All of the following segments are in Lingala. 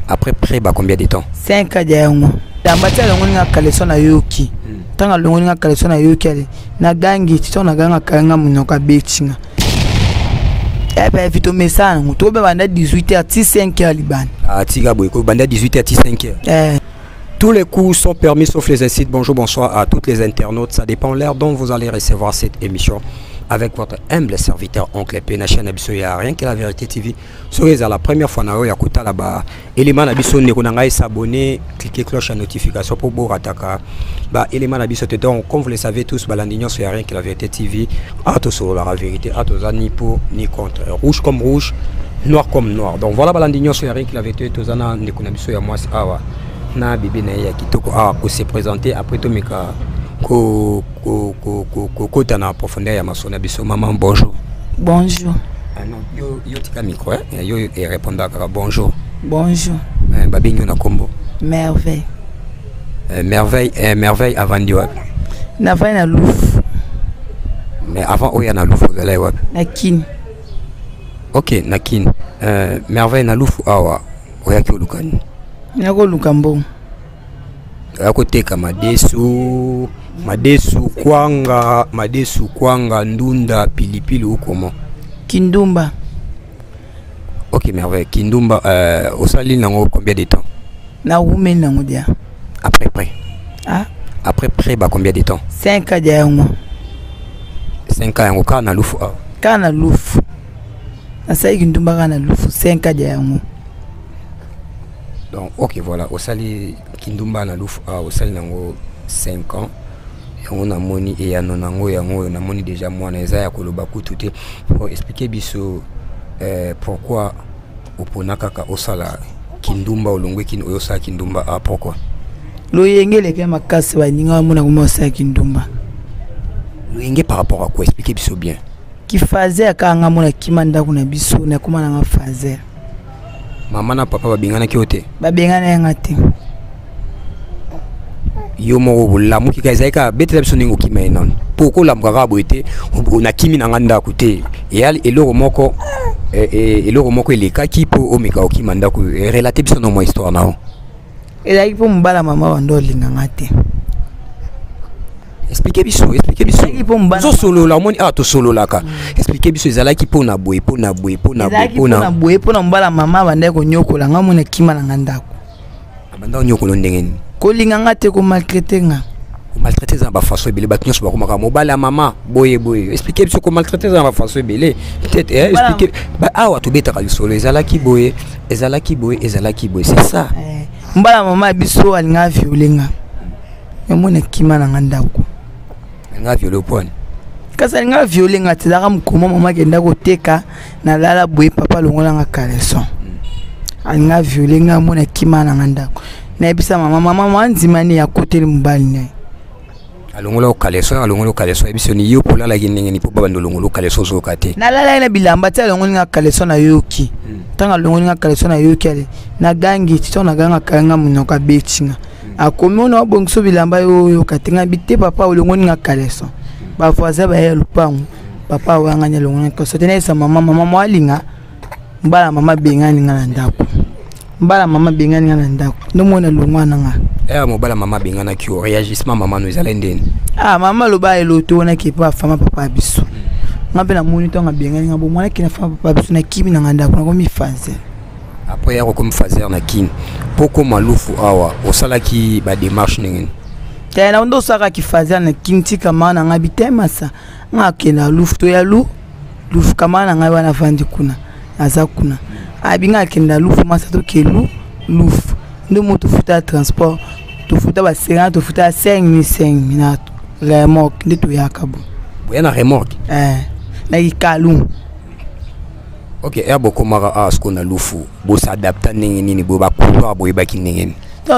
Après près, bah combien de temps? 5 ans. La matière longa kaleso na yoki. Tanga longa kaleso na yoki na gangi titona ganga kanga munoka betinga. Ebe vito mesana to be banda 18h 5h liban. Ah tiga boy ko banda 18h 5h. Tous les coups sont permis sauf les incites. Bonjour, bonsoir à toutes les internautes. Ça dépend l'heure dont vous allez recevoir cette émission. Avec votre humble serviteur Oncle P. Na chaîne Abisso, il n'y a rien que la vérité TV. Soyez à la première fois, na yakuta là-bas. Élément Abisso, ne konanga s'abonner, cliquez cloche à notification pour vous rataka. Bah, élément Abisso, comme vous le savez tous, balandignon, il n'y a rien que la vérité TV. Ato sur la vérité, ato ni pour ni contre. Rouge comme rouge, noir comme noir. Donc voilà, balandignon, il n'y a rien que la vérité. Tozana, ne konabisso, ya moi, awa. Na bébé na ya kitoko, awa, ko se présenter après tout, meka. Kota na profondeur ya masona biso. Maman, bonjour. Bonjour. Ah non, yo tika micro, yo répondra kaka bonjour. Bonjour. Babinyo na kombo. Merveille. Merveille avant diwa. Na vai na louf. Mais avant oya na louf zala wapi? Na kin. OK, na kin. Merveille na louf awa oya ki olukani. Na ko lukambo. Yako teka madesu kwanga ndunda pilipili huko mo. Kindumba. OK, merveille. Kindumba osali nango combien de temps? Na wume nango dia. Après près. Ah, après près ba combien de temps? 5 ans dia yango. 5 ans yango kana lufu. Kana lufu. Asa kindumba kana lufu 5 ans dia yango. Donc OK, voilà, osali kindumba na lufu osali nango 5 ans. On a moni et on a moni déjà moi na ya koloba kututé pour expliquer biso pourquoi oponaka ka osala kindumba olongwe kin oyosa kindumba pourquoi loyenge leke makasi ba ninga mona ko osala kindumba loyenge par rapport à quoi? Expliquer biso bien ki fazer akanga mona kimanda kuna biso na komana nga fazer maman na papa babingana ki ote babengana yanga te yo mo la muki kaizaka betela biso ningo kimai non poko la mukaka boite na kimi na nganda kute yali eloko moko eleka kipo o meka okimanda ku relater biso no mo histoire nao elaki po mbala mama wando linganga te. Expliquez biso zo solo la moni to solo la ka expliquez biso ezalaki po na boye po na mbala mama bande ko nyokola nga mona kima na nganda ko abanda nyokolo ndengeni ko linganga te ko maltraiter nga maltraiter za ba façon ebele ba nyonso ba ko maka mobala mama boye expliquez biso ko maltraiter za ba façon ebele peut-être expliquez ba awa to beta ka solo ezalaki boye c'est ça mbala mama biso alinga violenga yamona kima na nganda ko nga viole point kasa nga viole nga tizaka mukoma mama kenda ko teka na lala boye papa longola nga kaleson nga viole nga mona kima na nganda ko na ebisa mama nzimani ya koteli mbali ne alongola kaleson ebiso ni yo pola la ginenge ni poba ndolongola kaleson zo kate na lala na bilamba ta longola nga kaleson na yoki tanga longola nga kaleson na yoki ale na gangi titona ganga kanga munoka betinga akomono abongso bilamba yo katenga bite papa olongoni nga kaleson ba voisin ba yelo pangu papa wanganya longoni ko sotena isa mama mwalinga mbala mama bengani nga na ndako ndomona longwana nga mobala mama bengana ki réagissement mama no ezala ndeni mama loba eloto na ki pa fama papa biso ngabe na monitor nga bengani nga bo mwana ki na fama papa biso na kimi na ndako na ko mi fazer après yako comme fazer na kin poko malufu awa osalaki ba démarche ngeni tena ndo saka ki fazer na kinti kama na nga bitema sa nga kena lufu to ya lufu kama na nga wana vandi kuna aza kuna abinga kenda lufu masa to kelu lufu ndo moto futa transport to futa ba serena to futa 5,000 na remorque nde to yakabo boya na remorque na ikalum. Ok, abo komara asko na lufu bo s'adapta ndenge nini bo ba couloir bo ebaki ndenge nini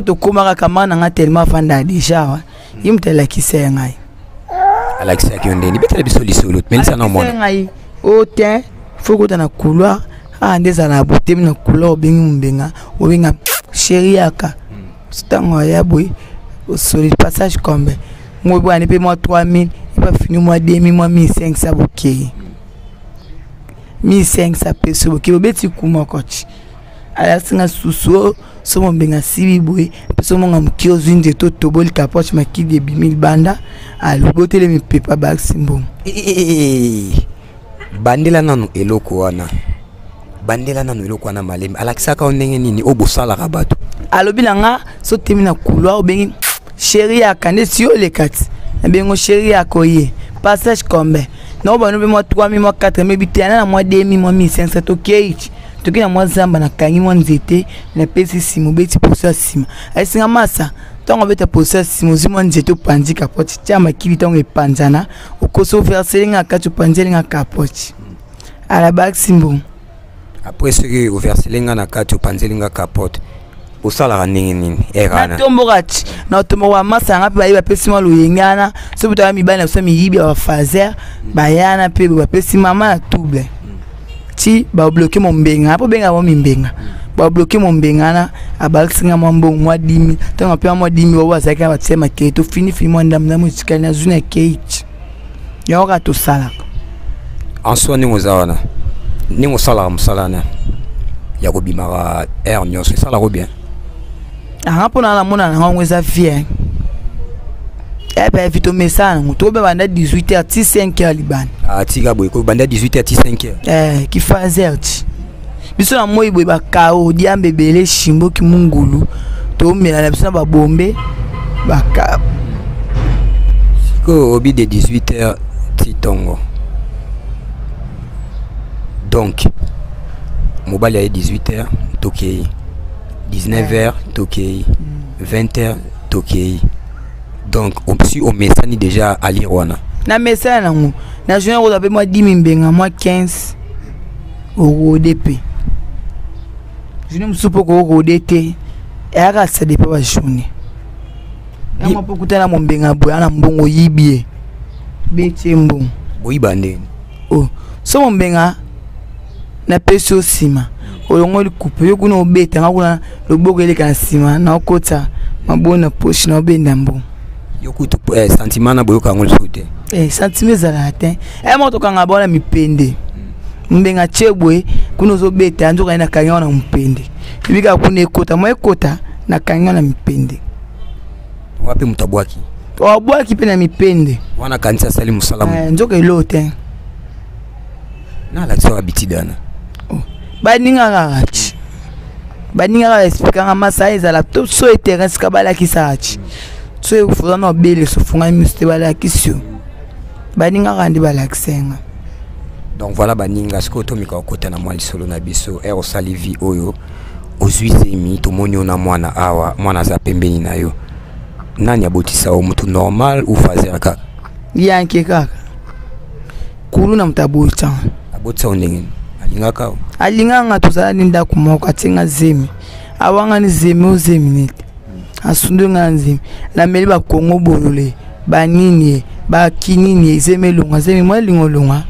to komara kama na nga tellement fanda déjà wa yimtela kisengai ala kisaki ndeni betela biso lisolo melisa na mona ngai o te faut que na couloir ndeza na botem na couloir bengi mbenga obenga chérie aka stango ya boy sur le passage comme moi bo ani pe moi 3,000 pas fini moi 2,000 moi 1,500 bokei 1,500 pesos bokei beti kuma coach ala singa susu so mo benga sibi boy peso mo ngam kiozo nje to toboli capoche makidi 2,000 banda alobotele mi pepa bag simbo bandela nanu eloko wana malemi alakisaka ndenge nini obosala rabato alobi nanga so temi na couloir obengi chérie akande si o lekati bengo chérie akoye passage combe no bano be mo 3,000 mo 4,000 bitana na mo 2,000 mo 1,500 to keichi toki na mo zamba na kangi mo nzete na pesi simo beti posa sima aisinga masa tongo beta posa simo zimo nzete opandi kapoti chama kili tongo epanzana okoso verselinga katu panzelinga kapoti ala bag simbo après ce que au verselinga na katu panzelinga kapoti osala ndenge nini erana tombogati na tombo wa masa ngapi ba pesi mo luyengana so buta mibana so miyibi wa fazer bayana pe ba pesi mama na double ti ba bloquer mon mbenga apo benga mo mbenga ba bloquer mon mbenga na abalsinga mo mbongo mwa 10,000 tonga pe mo 10,000 wa zaka ba tsema ke to fini mo ndam na musikali na zuna cage yoka to sala en soi ni ngozawana ni ngosala msalana ya kobimara air nyonso sala ko bien pona na mona na ngweza vie vito mesana muto be banda 18h 5h liban tika boy ko banda 18h 5h ki fazert biso na moyi boy ba kao diambe bele shimbo ki mungulu to mela na biso ba bombe ba ka ko obi de 18h titongo donc mobile à 18h tokei 19h tokei 20h tokei donc on si on mesani déjà à l'Irwana na mesana ngo na journée on appelle moi 10 mbenga moi 15 au DP journée msupo ko au DT aka ça dépend ba journée na mo pokutana mo mbenga boya na mbongo yibie betembo boyibande oh so mo mbenga na peso sima olongo likupe yokuna obeta ngakuna loboko eleka na sima na okota mabona poche na obenda mbo yokutu sentiment na boyoka ngol sote sentiment za latin moto kanga bona mipende mbenga chebwe kuno zo beta nzoka ina kanya na mpende bibika kuna ekota mo ekota na kanya na mipende wapi mutabwaki wabwaki pe na mipende wana kanisa salimu salamu nzoka elote na la tsawa bitidana baninga gachi baninga ga expliquer nga masa ezala to so etera skabala kisachi so fuza no bele so funga miste bala kisio baninga ga ndi bala kisenga donc voilà baninga skoto mika okota na mwali solo na biso ero salivi oyo ozuisemi to monyo na mwana awa mwana za pembeni na yo nani abotisa o mutu normal ou fazer kaka yanke kaka kulu na mtabota abotisa ondengeni alinganga tozala ninda kumoko atinga zemi awanga ni zemi o zemi nete asundunga nzemi la meli ba kongo bolole banini ba kinini zemi longa zemi mwa lingolonga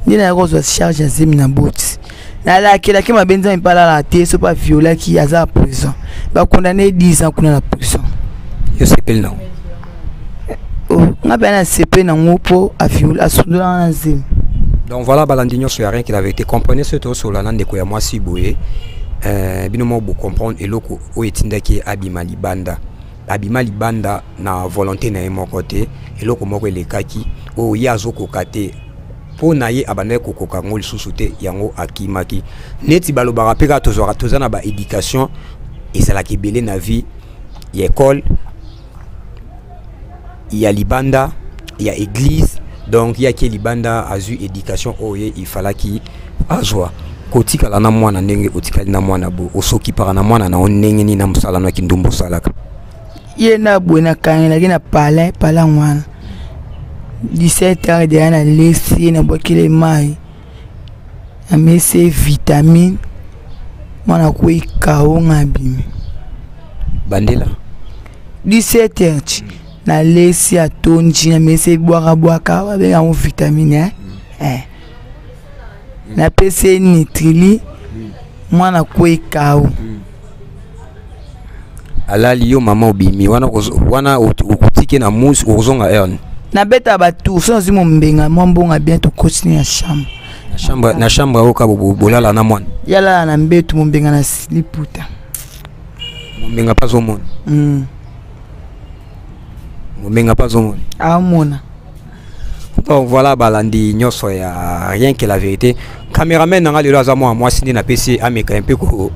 ndina yako zo charge zemi na boti na la kila kima benza mpala la te so pa viola ki aza prison ba condamné 10 ans kuna na prison yo sepel na ngapena sepe na ngopo a viola asundunga na zemi. Donc voilà, Balandinho sur rien qu'il avait été. Comprenez ce tour sur la lande de quoi moi si boé. Binomo vous comprendre et loko o etinda qui abima libanda. Abima libanda na volonté na mon côté et loko moko le kaki o yazo kokate. Po naye abane kokoka ngol susute yango akimaki. Neti baloba rapeka tozora tozana ba éducation et ça la ki belé na vie. Il y a école, il y a libanda, il y a église. Donc il y a qui libanda azu éducation oye il fallait qui azwa kotika la na mwana ndenge otika na mwana bo osoki para na mwana na onenge ni na musala na kindumbo salaka ye na buena kangela kina pala wana 17h de ana lesi na bokile mai amese vitamine mana ko ikaonga bimi bandela 17h na lesi atonji na mese boaka babenga mo vitamine na pese nitrili mwana ko ikao alali yo mama obimi wana ukutike na mus uzonga erne na beta batu so zimo mbenga mbonga bien to continue na chambre oka bolala na mwana yala na mbetu mbenga na sliputa mbenga pas au monde mbenga pas au monde mona. Donc voilà balandi nyoso ya rien que la vérité cameraman nanga lelo azamo moi sindi na PC ameka un peu ko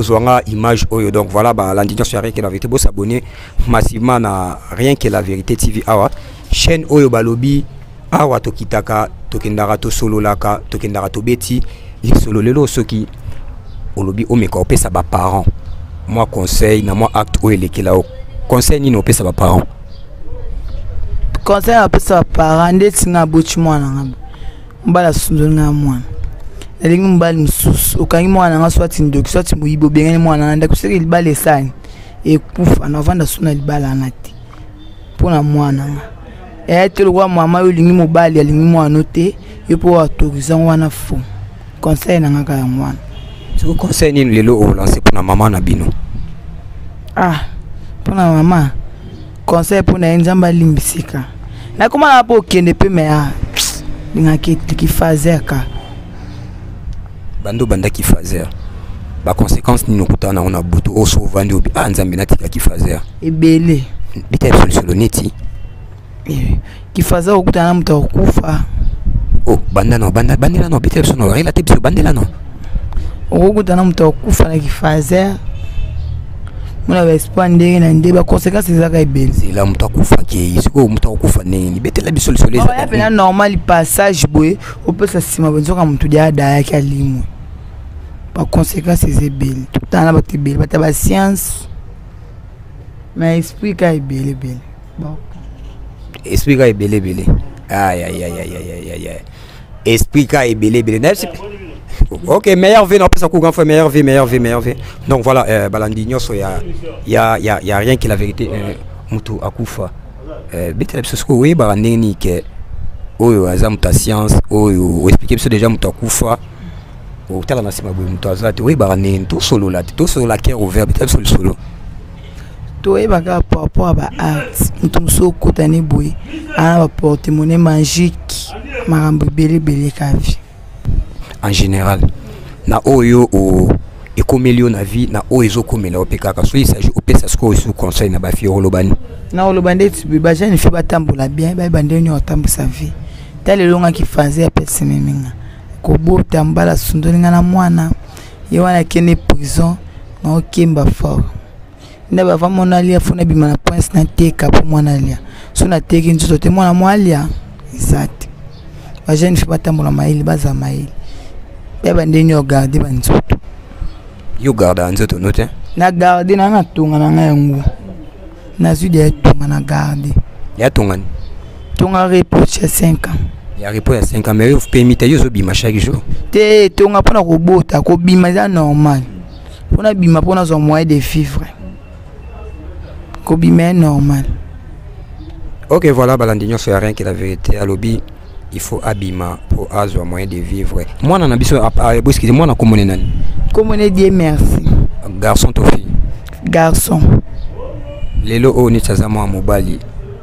zwanga image oyo. Donc voilà balandi nyoso ya rien que la vérité bo s'abonner massivement na rien que la vérité TV awa chaîne oyo balobi awa tokitaka tokendaka to solo laka tokendaka to beti solo lelo soki olobi omeka opesa ba parents moi conseil na moi acte oyo lekela o conseil ni no opesa ba parents conseil à pesa parents ndeti nga bochi mwana ngaba mbala sunzo nga mwana elingi mbali msusu okangi mwana nga swati ndoki swati muyibo bengani mwana nda kusiri libale sani ekufa na vanda suna libala anati pona mwana nga telo kwa mama yo lingi mobali alingi mwana te yo po autoriser wana fo conseil na nga ka mwana tu conseil ni lelo o lancer pona mama na bino pona mama conseil pona nzamba limbisika na comment na po kende pe me linga ki fazer ka bando banda ki fazer ba conséquence ni nokutana ona butu o so vandi obi nzambe natika ki fazer ebele bita solution neti ki fazer okutana mtu okufa bandela no bita sono relate biso bandela no okutana mtu okufa na ki fazer muna ba espande na ndeba conséquence zaka ebele zila mtu akufa ke isiko mtu akufa nini betela biso solution ya pena normal passage boy opesa sima bonzoka mtu dia da yake alimu ba conséquence ezebele tutana ba tebele bata ba science mais esprit ka ebele bele bon esprit ka ebele bele esprit ka ebele bele ok meilleur vie non ça coupe meilleur vie. Donc voilà balandi nyoso ya rien que la vérité mutu akufa betela biso sko we ba ndeni ke oyo azam ta science oyo expliquer biso déjà mutu akufa o tala na sima boy mutu azate we ba ndeni to solo la cœur ouvert betela biso solo to e ba ka rapport ba art mutu so kotani boy ana ba porte-monnaie magique marambo bele ka vie en général na oyo o ekomeli na vie na oyo ezokomela opekaka so il s'agit opesa sko sous conseil na ba fi olobani na olobande tibi ba jeune fi batambola bien ba bandeni otambo sa vie tale longa ki fazer pese meminga ko bota mbala sundolinga na mwana ye wana kene prison na okemba fort nda ba va mona lia fona bima na prince na teka po mwana lia so na teki nzoto te mwana mwalia exact ba jeune fi batambola maili baza maili beba ndeni o garder banzoto yo garder nzoto note na garder na tunga na ngangu na zudi ya tunga na garder ya tunga report ya 5 ans ya report ya 5 ans mais vous permettez yo zo bima chaque jour te tunga pona ko bota ko bima za normal pona bima pona zo moyen de vivre ko bima normal. Ok voilà balandi nyoso ya rien que la vérité alobi il faut abima pour avoir moyen de vivre. Moi na biso excusez moi na komone nani komone Dieu merci garçon to fille garçon lelo o ni tazama mobali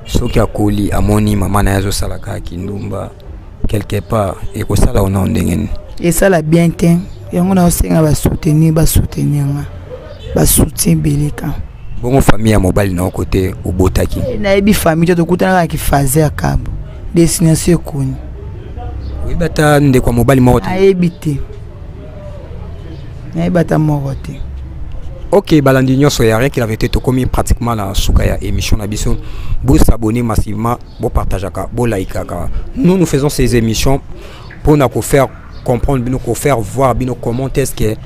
soki akoli amoni mama na yazo sala ka kindumba quelque part et ko sala ona ndengeni et ça la bien te yango na osenga ba soutenir ba soutien beleka bongo famille ya mobali na côté obotaki na ebi famille to kutana ki fazer kabo destination koni oui bata nde kwa mobali moko aebite na bata moko te. Ok balandi nyoso ya rien que la vérité to komi pratiquement la souka ya émission na biso bo s'abonner massivement bo partageaka bo likeaka nous faisons ces émissions pour nous faire comprendre bino ko faire voir bino comment est-ce que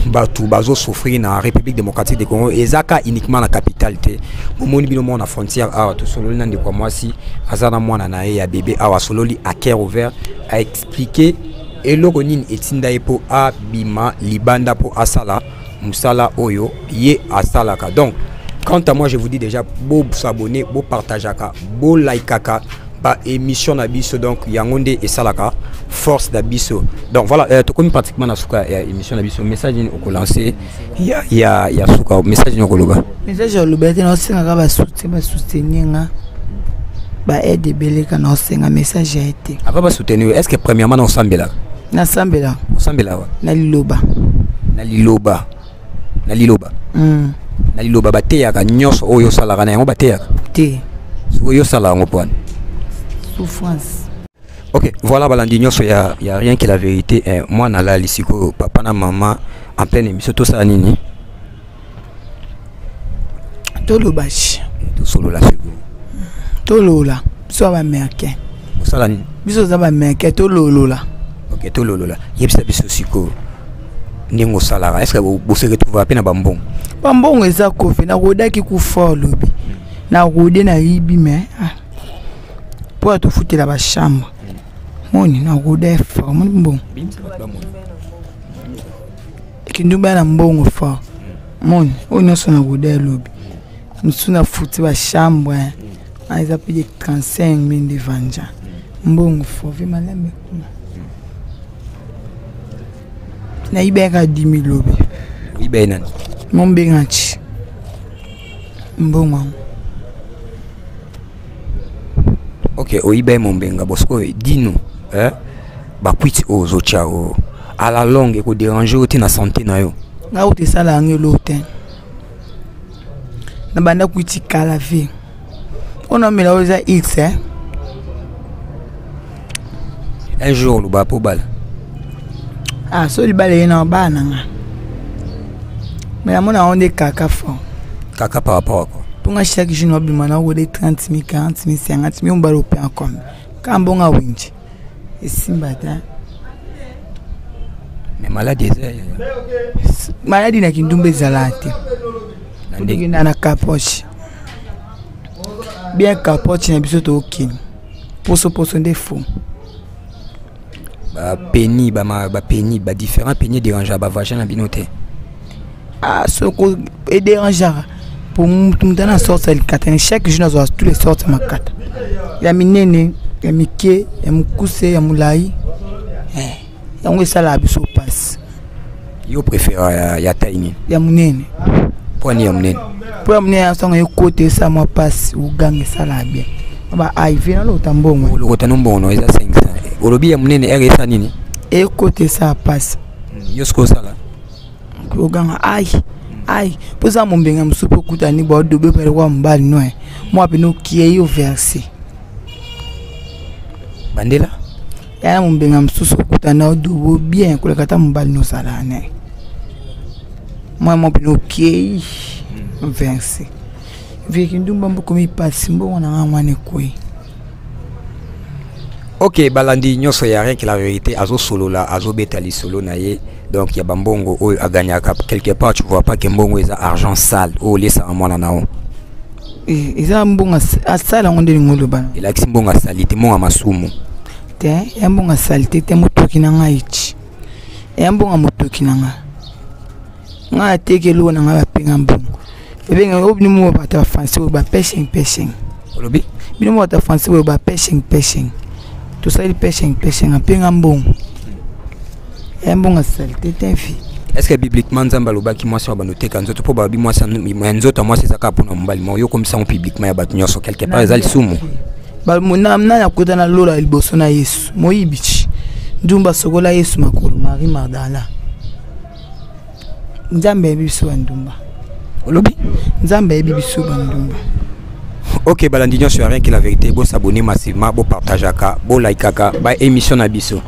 Batou bazo souffrir na République démocratique du Congo et zaka uniquement la capitale té bomoni bino mon frontière a to solo nandi kwa mwasi azana mwana na ya bébé awa sololi à cœur ouvert a expliquer eloko nini etinda epo a bima libanda po asala musala oyo ye asalaka. Donc quant à moi je vous dis déjà beau s'abonner, beau partager, beau likaka ba émission nabiso donc yangonde et salaka force d'abiso. Donc voilà to comme pratiquement na suka émission nabiso message ni oko lancer ya suka message ni oko loba message ya loba te no singa ba soutenir ba aide beleka no singa message ya été ava ba soutenir. Est-ce que premièrement na sambela na sambela na liloba na liloba bateyaka nyonso oyo salaka na yango bateyaka te oyo sala yango pwana souffrance. Ok, voilà balandi nyonso y a rien que la vérité. Moi na la lisiko papa na maman en pleine émission tout ça nini tolobashi to solo la siko tolola so ba américain sala nini biso za ba américain tololola. Ok tololola yebisa biso siko ningo sala est-ce que vous se retrouvez à peine bambon eza kofi na rodaki ku folo bi na rodé na yibi mais pour te foutre la chambre moni na rodé fort mon bon kindumba na mbongo fort moni on so na rodé lobby nous na foutre la chambre a ils appellent 35 000 de vanja mbongo fort vi malembe na ibeka 10 000 lobby ibena mon bengachi mbongo. Ok, oibe mombenga bosko dino ba kwiti ozo chao à la longue ko déranger oti na santé na yo na oti sala ngelo te na banda kwiti kala vie on a mis la X un jour le ba po bal so li bale na bana nga mais amona on de kaka fort kaka par rapport à quoi pour chaque jour on bimana ou de 30 000 40 000 50 000 on balo pe encore quand bon a winji et simbata mais maladie maladie na kindumbe zalate ndinga na capoche bien capoche na biso to okini poso ndefo ba peni ba peni ba différents peni dérangeant ba vagin na binote ce ko et dérangeant pour tout dans la sorte elle catane chaque jour nous avons tous les sortes ma carte ya minene ya mike ya mukuse ya mulai yango sala biso passe yo préfère ya taini ya munene poni ya munene pour munene songa yo côté ça moi passe ou gange sala bien ba aive na lo tambongo lo kotano mbongo eza 500 olobi ya munene esa nini et côté ça passe yo sko sala ko ganga ai poza mombenga msupo kutani ba dobe pere kwa mbali noe moi pe no kie yo verser bandela ya mombenga msuso kutana dobo bien ko kata mbali no sala ne moi pe no kie verser viki ndumba mbuko mi passe mbongo na ngwana koi. Ok, balandi nyonso ya rien que la vérité azo solo la azo betali solo na ye donc ya bambongo o a gagné quelque part tu vois pas que mbongo eza argent sale o lesa amona nao eza mbongo asala ngondeli ngolo bana ila kisi mbongo salite mbongo masumu te ya mbongo salite te motoki na ngai chi ya mbongo motoki na ngai nga teke lo na ngai bapenga mbongo bebe nga obini mo bata français ba pêching olobi bino mo bata français ba pêching tout ça il pêching a penga mbongo ya mbongo salite te fi. Est-ce que bibliquement nzamba lobaki moi sur banote kanzoto po babi moi ça nzoto moi c'est ça ka pona mbali mo yo comme ça publiquement ya batu nyonso quelque part ezali sumu ba mona na kota na lola liboso na Yesu moyibichi ndumba sokola Yesu makolo Marie Magdala nzambe biso ndumba olobi nzambe biso ndumba. Ok, balandi nyonso ya rien que la vérité bo s'abonner massivement bo partager ka bo like ka ba émission na biso.